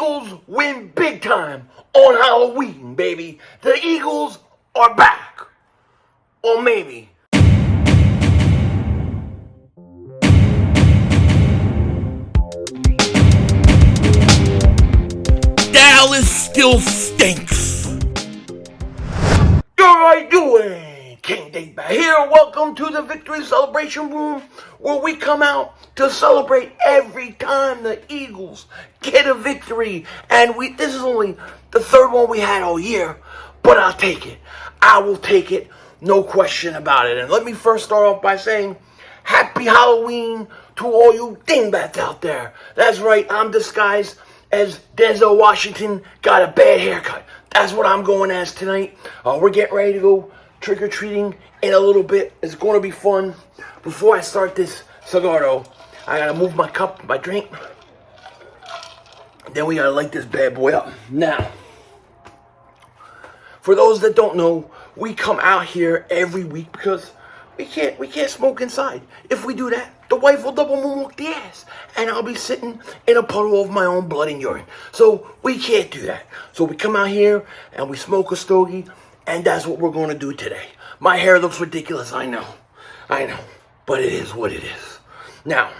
Eagles win big time on Halloween, baby. The Eagles are back. Or maybe. Dallas still stinks. You're right doing, King Dingbat here. Welcome to the Victory Celebration Room, where we come out to celebrate every time the Eagles get a victory. And this is only the third one we had all year, but I'll take it. I will take it, no question about it. And let me first start off by saying Happy Halloween to all you dingbats out there. That's right, I'm disguised as Denzel Washington, got a bad haircut. That's what I'm going as tonight. We're getting ready to go trick-or-treating in a little bit. It's going to be fun. Before I start this cigar, though, I got to move my cup, my drink. Then we got to light this bad boy up. Now, for those that don't know, we come out here every week because we can't smoke inside. If we do that, the wife will double moonwalk the ass, and I'll be sitting in a puddle of my own blood and urine. So we can't do that. So we come out here and we smoke a stogie, and that's what we're going to do today. My hair looks ridiculous, I know, but it is what it is. Now,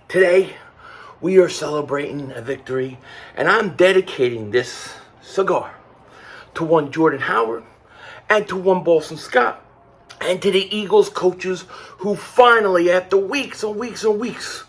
today we are celebrating a victory, and I'm dedicating this cigar to one Jordan Howard and to one Boston Scott. And to the Eagles coaches who finally, after weeks and weeks and weeks,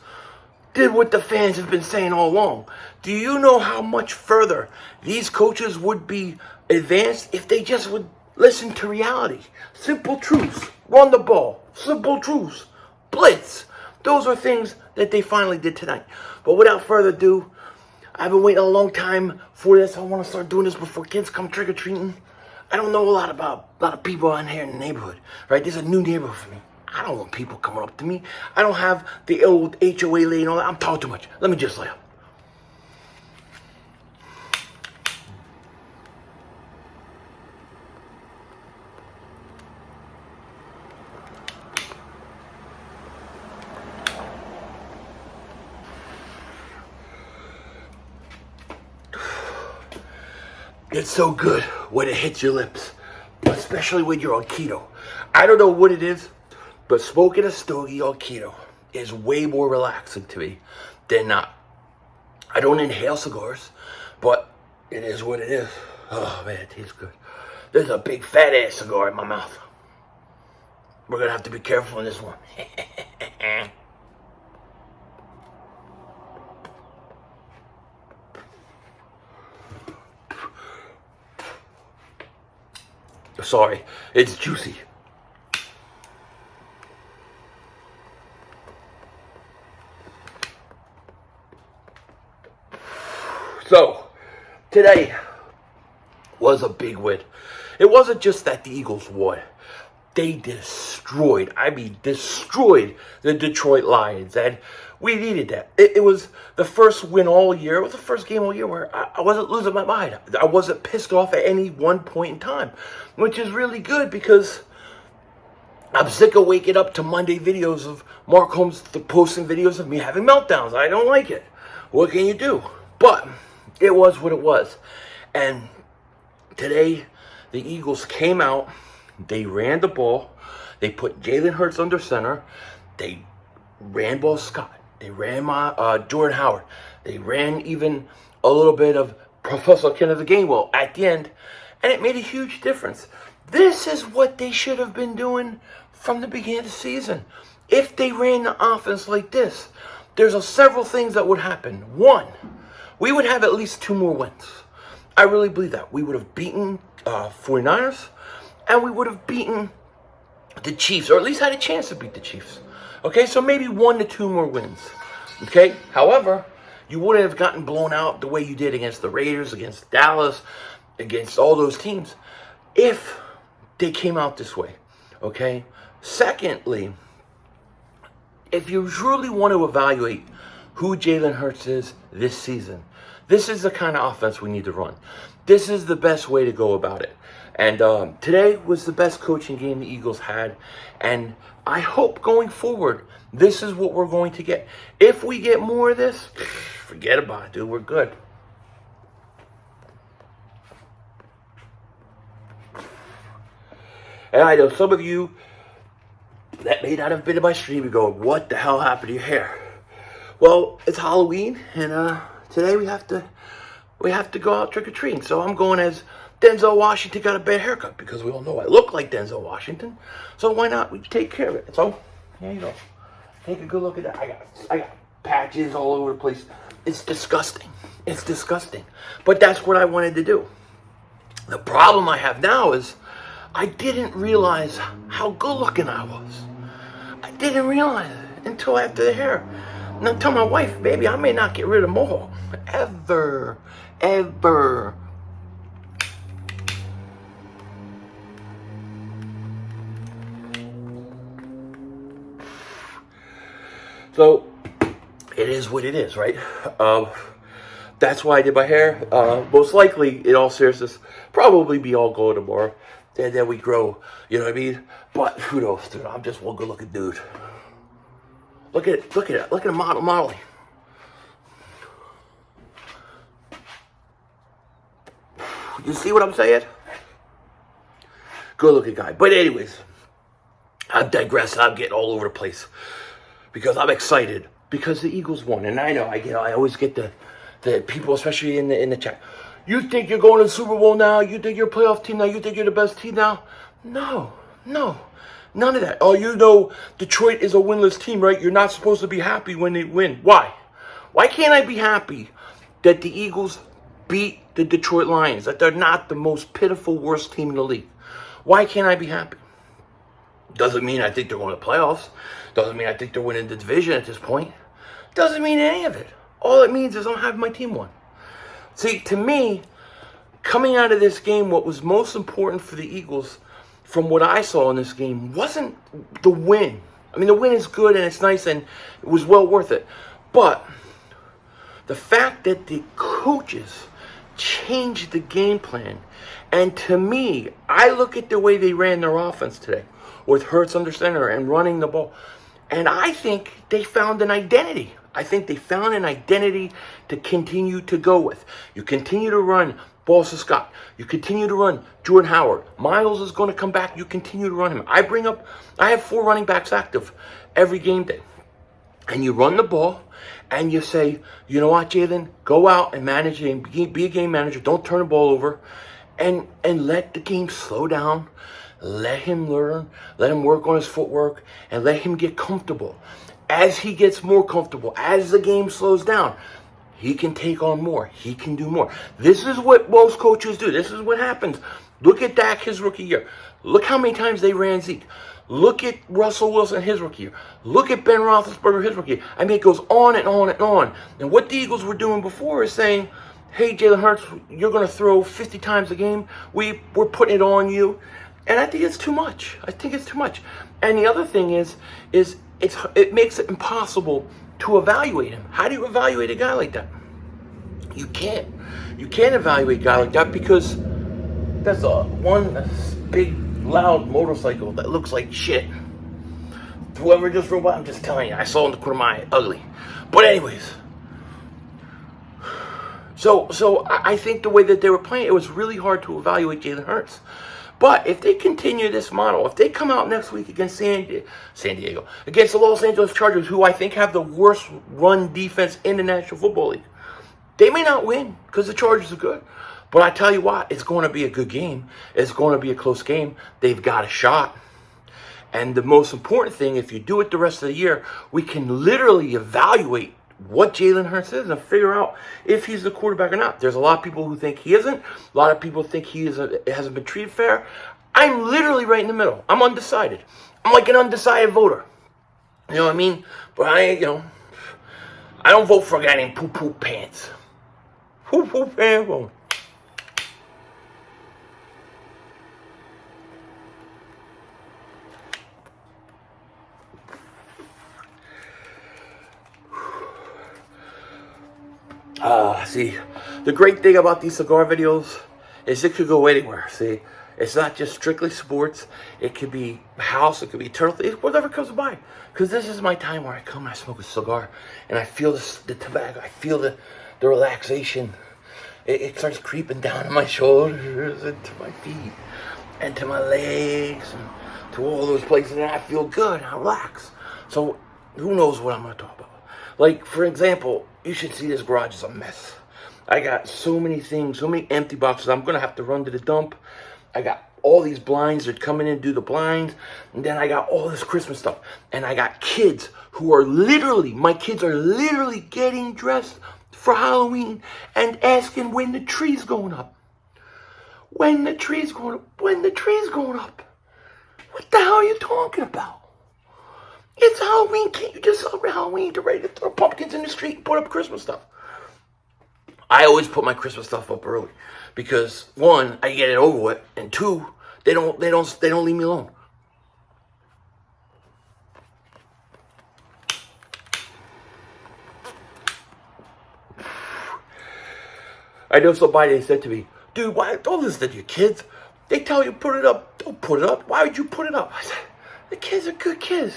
did what the fans have been saying all along. Do you know how much further these coaches would be advanced if they just would listen to reality? Simple truths. Run the ball. Simple truths. Blitz. Those are things that they finally did tonight. But without further ado, I've been waiting a long time for this. I want to start doing this before kids come trick-or-treating. I don't know a lot of people out here in the neighborhood, right? This is a new neighborhood for me. I don't want people coming up to me. I don't have the old HOA lady and all that. I'm talking too much. Let me just lay up. It's so good when it hits your lips, especially when you're on keto. I don't know what it is, but smoking a stogie on keto is way more relaxing to me than not. I don't inhale cigars, but it is what it is. Oh man, it tastes good. There's a big fat ass cigar in my mouth. We're gonna have to be careful on this one. Sorry, it's juicy. So, today was a big win. It wasn't just that the Eagles won. They destroyed the Detroit Lions, and we needed that. It was the first win all year. It was the first game all year where I wasn't losing my mind. I wasn't pissed off at any one point in time, which is really good because I'm sick of waking up to Monday videos of Mark Holmes posting videos of me having meltdowns. I don't like it. What can you do? But it was what it was. And today, the Eagles came out. They ran the ball. They put Jalen Hurts under center. They ran Ball Scott. They ran Jordan Howard. They ran even a little bit of Professor Kenneth Gainwell at the end. And it made a huge difference. This is what they should have been doing from the beginning of the season. If they ran the offense like this, there's several things that would happen. One, we would have at least 2 more wins. I really believe that. We would have beaten 49ers. And we would have beaten the Chiefs, or at least had a chance to beat the Chiefs. Okay, so maybe 1 to 2 more wins. Okay, however, you wouldn't have gotten blown out the way you did against the Raiders, against Dallas, against all those teams, if they came out this way. Okay, secondly, if you truly want to evaluate who Jalen Hurts is this season, this is the kind of offense we need to run. This is the best way to go about it. And today was the best coaching game the Eagles had. And I hope going forward, this is what we're going to get. If we get more of this, forget about it, dude. We're good. And I know some of you that may not have been in my stream are going, what the hell happened to your hair? Well, it's Halloween, and today we have to go out trick-or-treating. So I'm going as Denzel Washington got a bad haircut, because we all know I look like Denzel Washington. So why not we take care of it? So here you go. Take a good look at that. I got patches all over the place. It's disgusting. It's disgusting. But that's what I wanted to do. The problem I have now is I didn't realize how good looking I was. I didn't realize it until after the hair. And I tell my wife, baby, I may not get rid of mohawk. Ever. Ever. So, it is what it is, right? That's why I did my hair. Most likely, in all seriousness, probably be all gold tomorrow. And then we grow, you know what I mean? But who knows, dude? I'm just one good looking dude. Look at it, look at it. Look at the modeling. You see what I'm saying? Good looking guy. But anyways, I'm digressing. I'm getting all over the place. Because I'm excited. Because the Eagles won. And I know, I always get the people, especially in the chat. You think you're going to the Super Bowl now? You think you're a playoff team now? You think you're the best team now? No. None of that. Oh, you know Detroit is a winless team, right? You're not supposed to be happy when they win. Why? Why can't I be happy that the Eagles beat the Detroit Lions? That they're not the most pitiful, worst team in the league? Why can't I be happy? Doesn't mean I think they're going to playoffs. Doesn't mean I think they're winning the division at this point. Doesn't mean any of it. All it means is I'm having my team win. See, to me, coming out of this game, what was most important for the Eagles, from what I saw in this game, wasn't the win. I mean, the win is good and it's nice and it was well worth it. But the fact that the coaches changed the game plan, and to me, I look at the way they ran their offense today, with Hurts under center and running the ball, and I think they found an identity. I think they found an identity to continue to go with. You continue to run Boston Scott. You continue to run Jordan Howard. Miles is going to come back. You continue to run him. I have 4 running backs active every game day. And you run the ball and you say, you know what, Jalen, go out and manage and be a game manager. Don't turn the ball over and let the game slow down. Let him learn. Let him work on his footwork and let him get comfortable. As he gets more comfortable, as the game slows down, he can take on more. He can do more. This is what most coaches do. This is what happens. Look at Dak his rookie year. Look how many times they ran Zeke. Look at Russell Wilson his rookie year. Look at Ben Roethlisberger his rookie year. I mean, it goes on and on and on. And what the Eagles were doing before is saying, hey, Jalen Hurts, you're going to throw 50 times a game. We're putting it on you. And I think it's too much. And the other thing is it makes it impossible to evaluate him. How do you evaluate a guy like that? You can't. You can't evaluate a guy like that because that's one big, loud motorcycle that looks like shit. Whoever just drove by, I'm just telling you, I saw in the corner of my eye, ugly. But anyways, so I think the way that they were playing, it was really hard to evaluate Jalen Hurts. But if they continue this model, if they come out next week against San Diego, against the Los Angeles Chargers, who I think have the worst run defense in the National Football League, they may not win because the Chargers are good. But I tell you what, it's going to be a good game. It's going to be a close game. They've got a shot. And the most important thing, if you do it the rest of the year, we can literally evaluate what Jalen Hurts is and figure out if he's the quarterback or not. There's a lot of people who think he isn't. A lot of people think he hasn't been treated fair. I'm literally right in the middle. I'm undecided. I'm like an undecided voter. You know what I mean? But I don't vote for a guy named Poo Poo Pants. Poo Poo Pants. See, the great thing about these cigar videos is it could go anywhere. See, it's not just strictly sports. It could be house, it could be turtle, whatever comes by. Because this is my time where I come and I smoke a cigar and I feel the tobacco, I feel the relaxation. It starts creeping down my shoulders and to my feet. and to my legs and to all those places, and I feel good. I relax. So who knows what I'm going to talk about? Like, for example, you should see this garage is a mess. I got so many things, so many empty boxes. I'm going to have to run to the dump. I got all these blinds. They're coming in to do the blinds. And then I got all this Christmas stuff. And I got kids who are literally, my kids are literally getting dressed for Halloween and asking when the tree's going up. When the tree's going up. When the tree's going up. What the hell are you talking about? It's Halloween. Can't you just celebrate Halloween to ready to throw pumpkins in the street and put up Christmas stuff? I always put my Christmas stuff up early because one, I get it over with, and two, they don't leave me alone. I know somebody said to me, "Dude, why don't listen to your kids? They tell you put it up. Don't put it up. Why would you put it up?" I said, "The kids are good kids.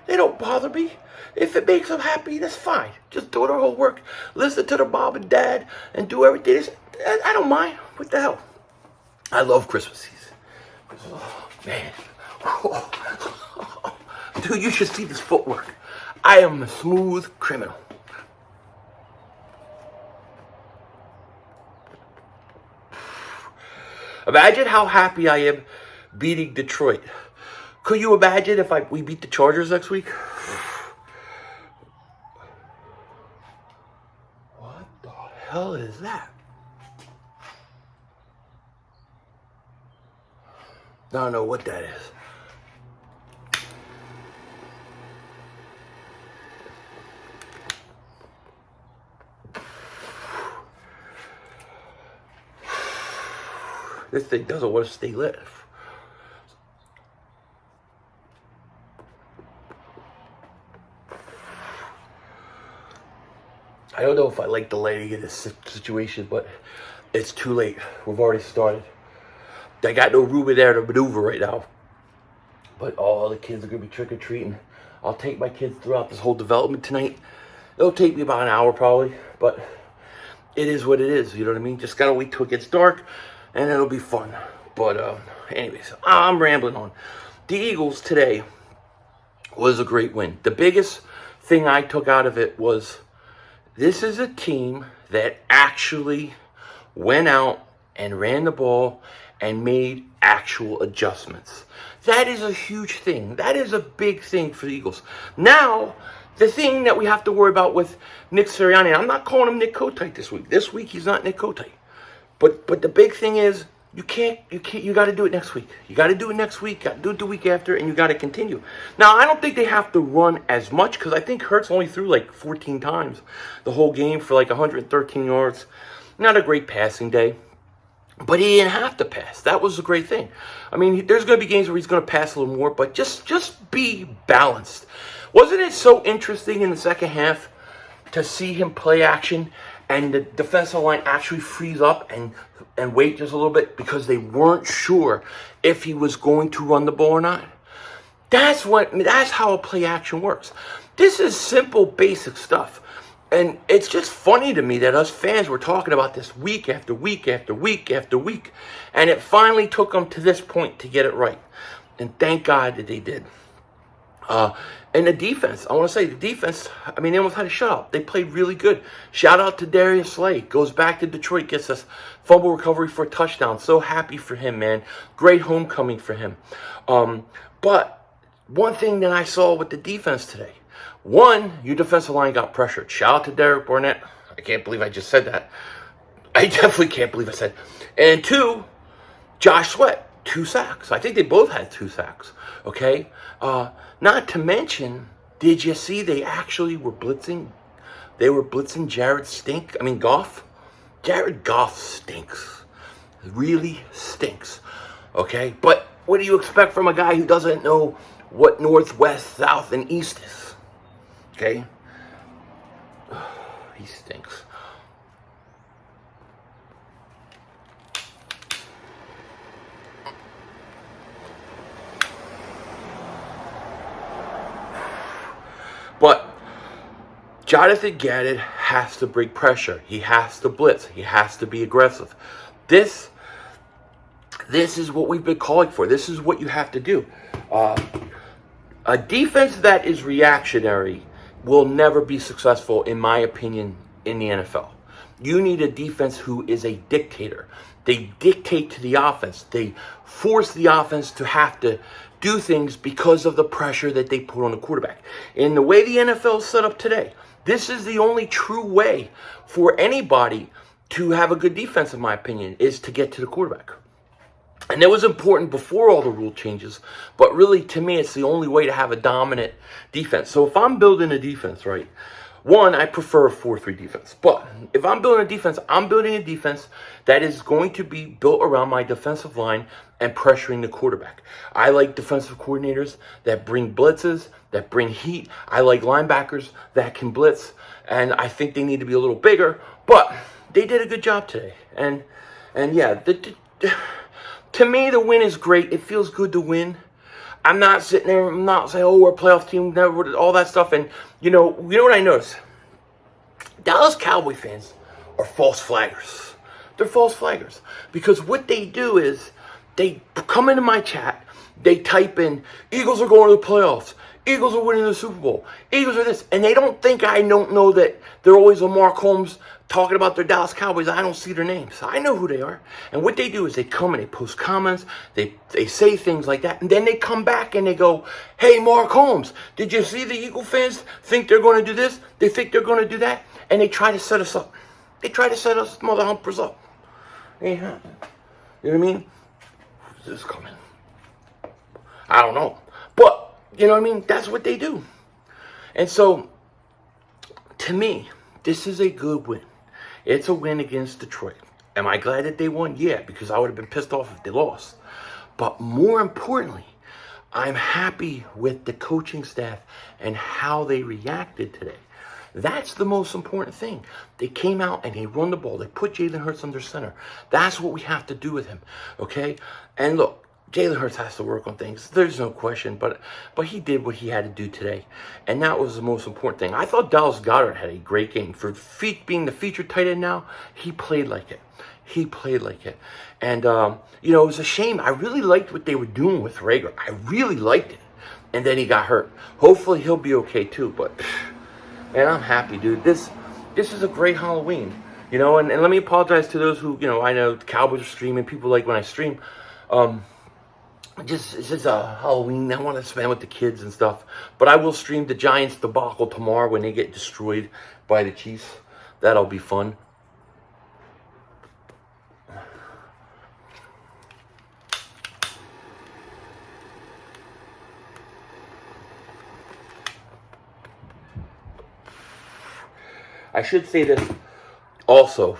They don't bother me. If it makes them happy, that's fine. Just do their homework, listen to their mom and dad, and do everything. I don't mind. What the hell? I love Christmas season. Oh, man. Dude, you should see this footwork. I am a smooth criminal. Imagine how happy I am beating Detroit. Could you imagine if we beat the Chargers next week? What the hell is that? I don't know what that is. This thing doesn't want to stay lit. I don't know if I like the lighting in this situation, but it's too late. We've already started. I got no room in there to maneuver right now. But all the kids are going to be trick-or-treating. I'll take my kids throughout this whole development tonight. It'll take me about an hour probably, but it is what it is, you know what I mean? Just got to wait till it gets dark, and it'll be fun. But anyways, I'm rambling on. The Eagles today was a great win. The biggest thing I took out of it was this is a team that actually went out and ran the ball and made actual adjustments. That is a huge thing. That is a big thing for the Eagles. Now, the thing that we have to worry about with Nick Sirianni, I'm not calling him Nick Kotite this week. This week he's not Nick Kotite. But the big thing is you got to do it next week. You got to do it next week, got to do it the week after, and you got to continue. Now, I don't think they have to run as much because I think Hurts only threw like 14 times the whole game for like 113 yards. Not a great passing day. But he didn't have to pass. That was a great thing. I mean, there's going to be games where he's going to pass a little more, but just be balanced. Wasn't it so interesting in the second half to see him play action and the defensive line actually freeze up and wait just a little bit because they weren't sure if he was going to run the ball or not? That's how a play action works. This is simple, basic stuff. And it's just funny to me that us fans were talking about this week after week after week after week. And it finally took them to this point to get it right. And thank God that they did. And the defense, I want to say the defense, I mean, they almost had a shutout. They played really good. Shout out to Darius. Goes back to Detroit, gets us fumble recovery for a touchdown. So happy for him, man. Great homecoming for him. But one thing that I saw with the defense today, one, your defensive line got pressured. Shout out to Derek Barnett. I can't believe I just said that. I definitely can't believe I said. And two, Josh Sweat, 2 sacks. I think they both had 2 sacks. Okay? Not to mention, did you see they actually were blitzing? They were blitzing Goff. Jared Goff stinks. Really stinks. Okay? But what do you expect from a guy who doesn't know what north, west, south, and east is? Okay? He stinks. But Jonathan Gannon has to bring pressure. He has to blitz. He has to be aggressive. This This is what we've been calling for. This is what you have to do. A defense that is reactionary will never be successful, in my opinion, in the NFL. You need a defense who is a dictator. They dictate to the offense. They force the offense to have to do things because of the pressure that they put on the quarterback. In the way the NFL is set up today, this is the only true way for anybody to have a good defense, in my opinion, is to get to the quarterback. And it was important before all the rule changes, but really, to me, it's the only way to have a dominant defense. So if I'm building a defense, right, one, I prefer a 4-3 defense. But if I'm building a defense, I'm building a defense that is going to be built around my defensive line and pressuring the quarterback. I like defensive coordinators that bring blitzes, that bring heat. I like linebackers that can blitz, and I think they need to be a little bigger, but they did a good job today. And yeah, to me, the win is great. It feels good to win. I'm not sitting there, I'm not saying, oh, we're a playoff team, never, all that stuff. And, you know what I noticed? Dallas Cowboy fans are false flaggers. They're false flaggers. Because what they do is, they come into my chat, they type in, Eagles are going to the playoffs. Eagles are winning the Super Bowl. Eagles are this. And they don't think I don't know that they're always on Mark Holmes talking about their Dallas Cowboys. I don't see their names. I know who they are. And what they do is they come and they post comments. They say things like that. And then they come back and they go, hey, Mark Holmes, did you see the Eagle fans think they're going to do this? They think they're going to do that? And they try to set us up. They try to set us mother humpers up. Yeah. You know what I mean? Who's this coming? I don't know. But, you know what I mean? That's what they do. And so, to me, this is a good win. It's a win against Detroit. Am I glad that they won? Yeah, because I would have been pissed off if they lost. But more importantly, I'm happy with the coaching staff and how they reacted today. That's the most important thing. They came out and they run the ball. They put Jalen Hurts under center. That's what we have to do with him, okay? And look, Jalen Hurts has to work on things. There's no question, but he did what he had to do today, and that was the most important thing. I thought Dallas Goedert had a great game. For being the featured tight end now, he played like it. He played like it. And, it was a shame. I really liked what they were doing with Rager. I really liked it. And then he got hurt. Hopefully he'll be okay too, but, man, I'm happy, dude. This is a great Halloween, and let me apologize to those who, I know the Cowboys are streaming. People like when I stream. It's just a Halloween. I want to spend with the kids and stuff. But I will stream the Giants debacle tomorrow when they get destroyed by the Chiefs. That'll be fun. I should say this also.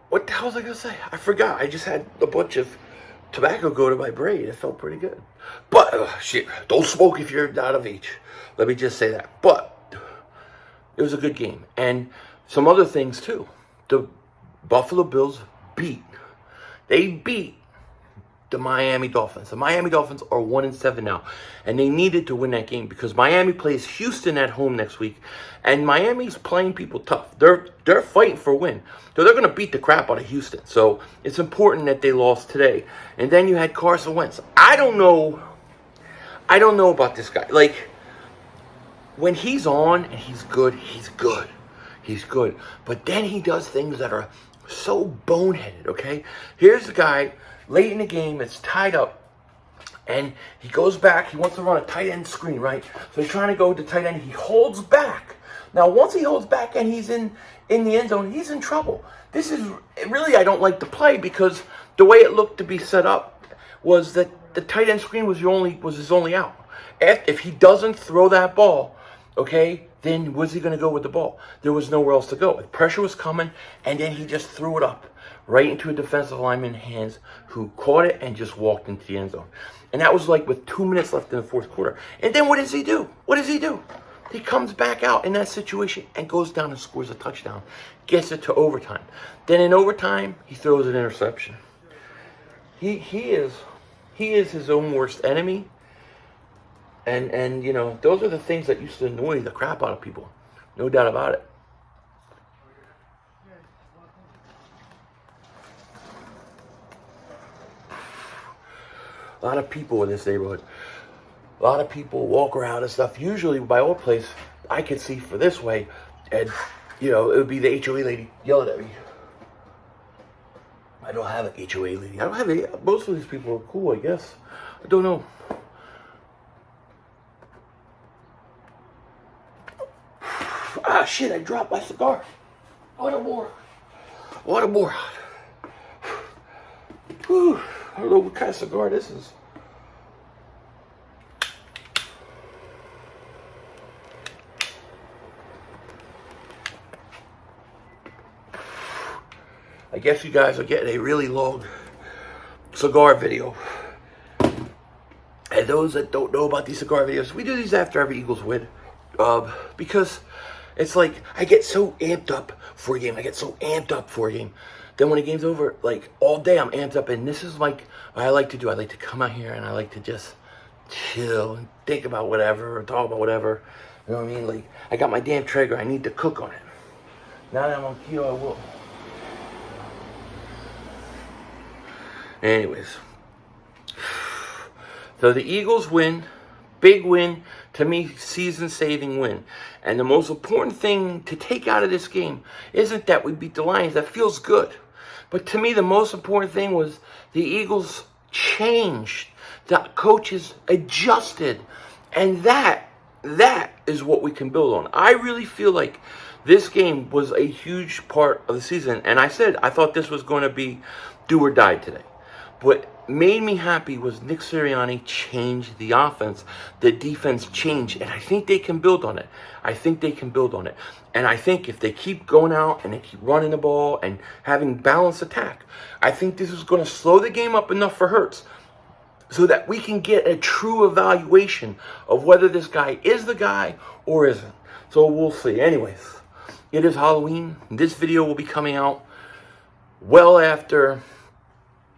What the hell was I going to say? I forgot. I just had a bunch of tobacco go to my brain. It felt pretty good. But, shit, don't smoke if you're out of age. Let me just say that. But it was a good game. And some other things, too. The Buffalo Bills beat the Miami Dolphins. The Miami Dolphins are 1-7 now. And they needed to win that game because Miami plays Houston at home next week. And Miami's playing people tough. They're fighting for a win. So they're going to beat the crap out of Houston. So it's important that they lost today. And then you had Carson Wentz. I don't know about this guy. Like, when he's on and he's good, he's good. He's good. But then he does things that are so boneheaded, okay? Here's the guy, late in the game, it's tied up. And he goes back. He wants to run a tight end screen, right? So he's trying to go to tight end. He holds back. Now, once he holds back and he's in the end zone, he's in trouble. This is really, I don't like the play because the way it looked to be set up was that the tight end screen was his only out. If he doesn't throw that ball, okay, then where's he going to go with the ball? There was nowhere else to go. The pressure was coming, and then he just threw it up right into a defensive lineman's hands who caught it and just walked into the end zone. And that was like with 2 minutes left in the fourth quarter. And then what does he do? He comes back out in that situation and goes down and scores a touchdown. Gets it to overtime. Then in overtime, he throws an interception. He is his own worst enemy. And those are the things that used to annoy the crap out of people. No doubt about it. a lot of people in this neighborhood. A lot of people walk around and stuff. Usually, my old place, I could see for this way, and you know, it would be the HOA lady yelling at me. I don't have an HOA lady. I don't have any. Most of these people are cool, I guess. I don't know. Ah, shit, I dropped my cigar. Order more. Order more. Whew. I don't know what kind of cigar this is. I guess you guys are getting a really long cigar video. And those that don't know about these cigar videos, we do these after every Eagles win. Because it's like, I get so amped up for a game. I get so amped up for a game. Then when the game's over, like, all day I'm amped up. And this is like what I like to do. I like to come out here and I like to just chill and think about whatever or talk about whatever. You know what I mean? Like, I got my damn trigger. I need to cook on it. Now that I'm on keto, I will. Anyways. So the Eagles win. Big win. To me, season-saving win. And the most important thing to take out of this game isn't that we beat the Lions. That feels good. But to me, the most important thing was the Eagles changed. The coaches adjusted. And that is what we can build on. I really feel like this game was a huge part of the season. And I said I thought this was going to be do or die today. What made me happy was Nick Sirianni changed the offense. The defense changed. And I think they can build on it. I think they can build on it. And I think if they keep going out and they keep running the ball and having balanced attack, I think this is going to slow the game up enough for Hurts so that we can get a true evaluation of whether this guy is the guy or isn't. So we'll see. Anyways, it is Halloween. This video will be coming out well after.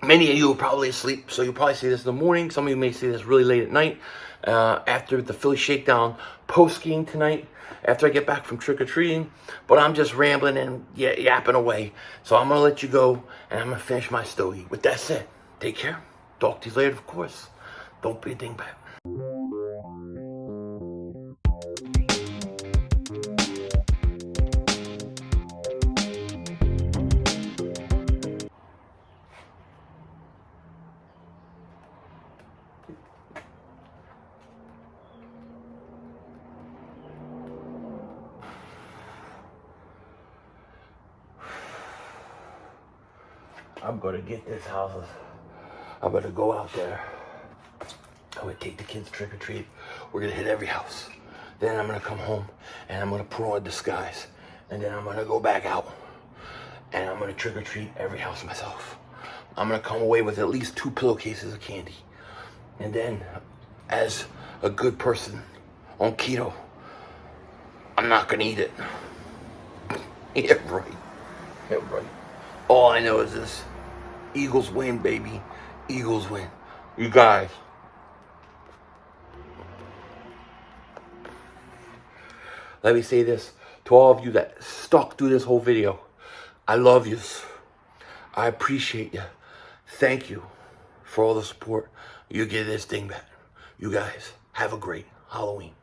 Many of you are probably asleep, so you'll probably see this in the morning. Some of you may see this really late at night after the Philly Shakedown post-game tonight, after I get back from trick-or-treating. But I'm just rambling and yapping away. So I'm going to let you go, and I'm going to finish my story. With that said, take care. Talk to you later, of course. Don't be a dingbat. I'm gonna get this house. I'm gonna go out there. I'm gonna take the kids trick or treat. We're gonna hit every house. Then I'm gonna come home and I'm gonna put on a disguise. And then I'm gonna go back out and I'm gonna trick or treat every house myself. I'm gonna come away with at least 2 pillowcases of candy. And then, as a good person on keto, I'm not gonna eat it. Yeah, right. Yeah, right. All I know is this. Eagles win, baby. Eagles win. You guys. Let me say this to all of you that stuck through this whole video. I love you. I appreciate you. Thank you for all the support you give this Dingbat. You guys have a great Halloween.